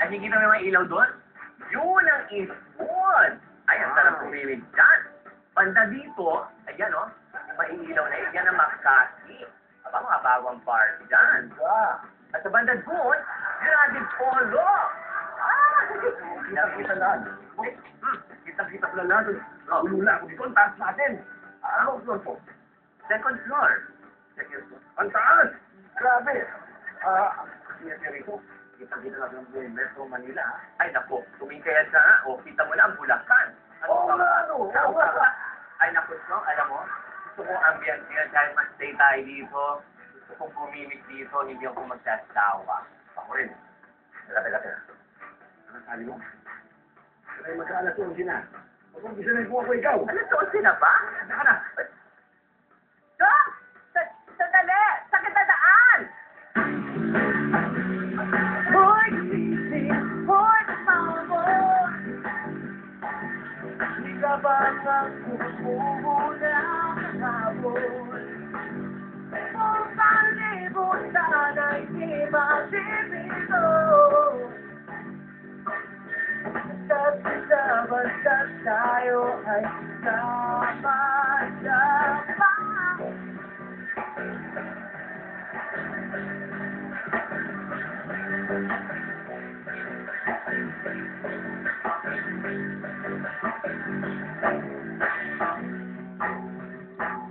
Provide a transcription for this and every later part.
Nakikita mo yung mga ilaw doon? Yun ang Eastwood. Ay, ang sarap kumimig dyan. Banda dito, ayan o, maiilaw na yan ang Makati. Aba, mga bagong party dyan. At sa banda doon, United Polo. Kita-kita lahat. Kita-kita ko lang lahat. Ulula ako dito. Ang taas natin. Anong floor po? Second floor. Ang taas! Grabe! Siya rito. Kita-kita natin ang Metro Manila. Ay, naku, tumingin kaya sa nga. O, kita mo na ang Bulacan. Oo nga, ano? Oo nga. Ay, naku, no, alam mo, gusto kong ambience niya dahil mag-stay tayo dito. Gusto kong pumimik dito, hindi ako magsasawa. Ako rin. Teka. Ano sabi mo? Kaya mag-aalas 11 na. Mag-umpisa na po ako ikaw. Ano, 12 na ba? Saka na. Dok! Sandali! Sakit na daan! Hoy, sisi, hoy, mamo. Di ka ba ang kumuhula kahapon? Kung palibot sana'y di masipito. Basta tayo ay sama-sama.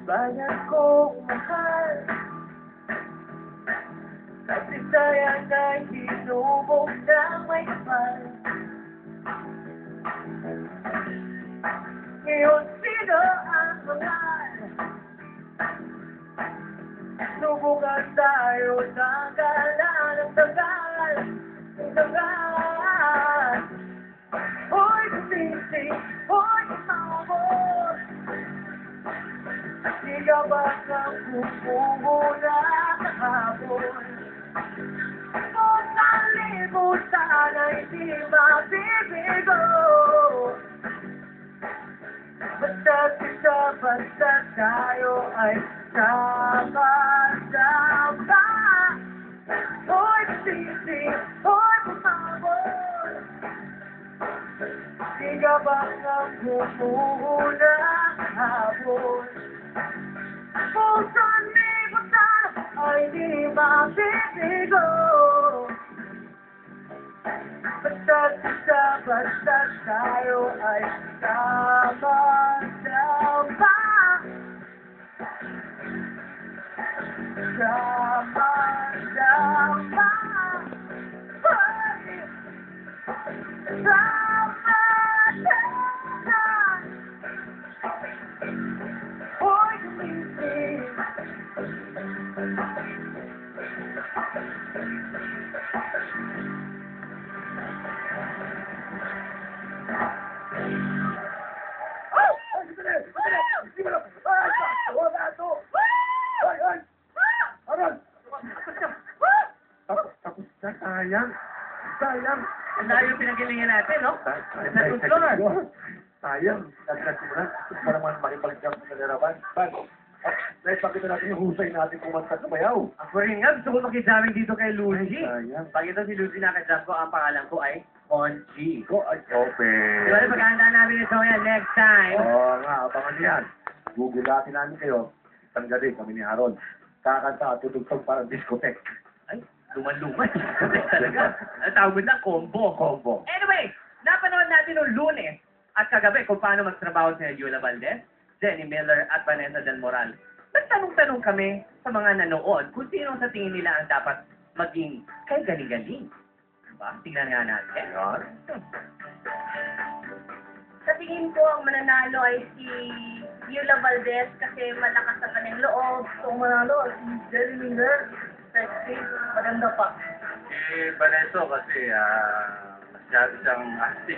Bayan kong mahal, kasi sayang ay hinubog ng may kapal. Ngayon sino ang mahal? Subukan tayo tagalan ng tagal. Hoy, sisi, hoy, mabot. Di ka ba ang kumumula kahapon? Kung nalimutan ay di mabibigo. Basta tayo ay sama-sama. Hoy, sisi, hoy, mabot. Di ka ba ang kumumula kahapon? Kung sanlibutan ay di mabibigo. Basta tayo ay sama-sama. Sama-sama. Hoy, sisi. Sayang. Ang layo pinagalingan natin, no? Sayang. Nagkasunan. Gusto naman makipag-jump sa larawan. Dahil pakita natin yung husay natin kumanta sa bayaw. Ako rin nga, gusto ko makijamming dito kay Luigi. Sayang. Pakita si Luigi nakajump ko, ang pangalan ko ay Onji. Ko ay open. Di ba, pagkahandaan namin ito yan next time. Oo nga, abangan yan. Gugulatin namin kayo. Isang gabi kami ni Harold. Kakanta at tutugtog parang discotheque. Ay, luman-luman. Talaga. Ang tawag na, combo. Combo. Anyway, napanood natin noong Lunes at kagabi kung paano magtrabaho si Yula Valdez, Jenny Miller at Vanessa Del Moral. Nagtanong-tanong kami sa mga nanood kung sino sa tingin nila ang dapat maging kay galing-galing. Diba? Tingnan nga natin. Yan. Sa tingin ko, ang mananalo ay si Yula Valdez kasi malakas ang kanyang loob. So, ang mananalo, si Jenny Miller. Sexy, maganda pa. Si Vanessa kasi masyado siyang astig.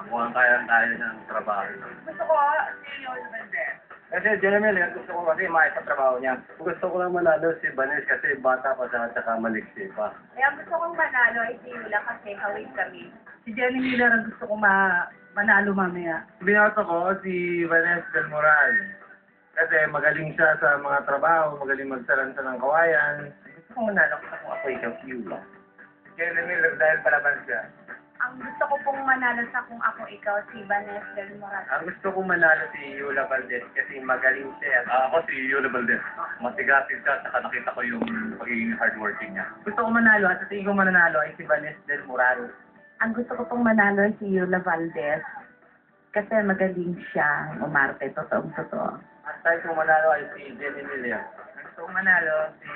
Mukhang kayang-kaya ng trabaho. Gusto ko si Yula Valdez. Kasi Jeremy, gusto ko kasi maayos sa trabaho niya. Gusto ko lang manalo si Vanessa kasi bata pa siya at saka maliksi pa. Kaya gusto kong manalo ay si Yula kasi kawin kami. Si Jenny Miller ang gusto ko manalo mamaya. Binoto ko si Vanessa Del Moral. Kasi magaling siya sa mga trabaho, magaling magsalansa ng kawayan. Gusto ko manalo kung ako ikaw si Yula. Jeremy, dahil palaban siya. Ang gusto ko pong manalo sa Kung Ako Ikaw, si Vanessa Del Moral. Ang gusto kong manalo si Yula Valdez kasi magaling siya. Ako si Yula Valdez. Masigasig siya, saka nakita ko yung pagiging hardworking niya. Gusto ko manalo at sa tingin ko mananalo ay si Vanessa Del Moral. Ang gusto ko pong manalo ay si Yula Valdez. Kasi magaling siya umarte. Totoong totoo. At tayo kong manalo ay si Jenny Miller. Ang gusto kong manalo si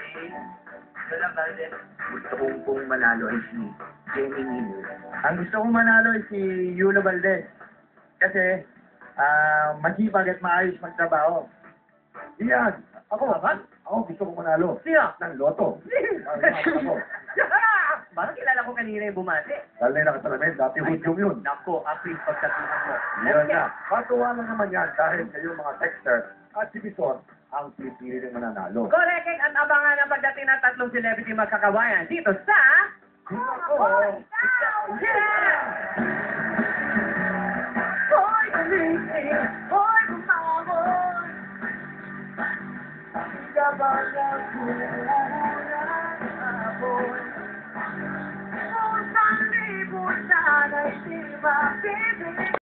Yula Valdez. Gusto kong manalo ay si Jenny Miller. Ang gusto kong manalo ay si Yula Valdez. Kasi, masipag at maayos magtrabaho. Iyan, ako. Ako gusto kong manalo. Sino? Ng loto. Ako. Parang kilala ko kanina yung bumati. Dahil na nakasalamin, dati hudyong yun. Nako, ako yung pagkatunan mo. Yan na. Patuwa lang naman yan dahil kayo mga texter at si Bison ang pipili ng mananalo. Correct at abangan ang pagdating ng tatlong celebrity magkakawayan dito sa... Oo. Yeah! Hoy, gumising! Hoy, gumamon! Gabal ang kulang hapon. Kung saan libo sana'y di mapipili.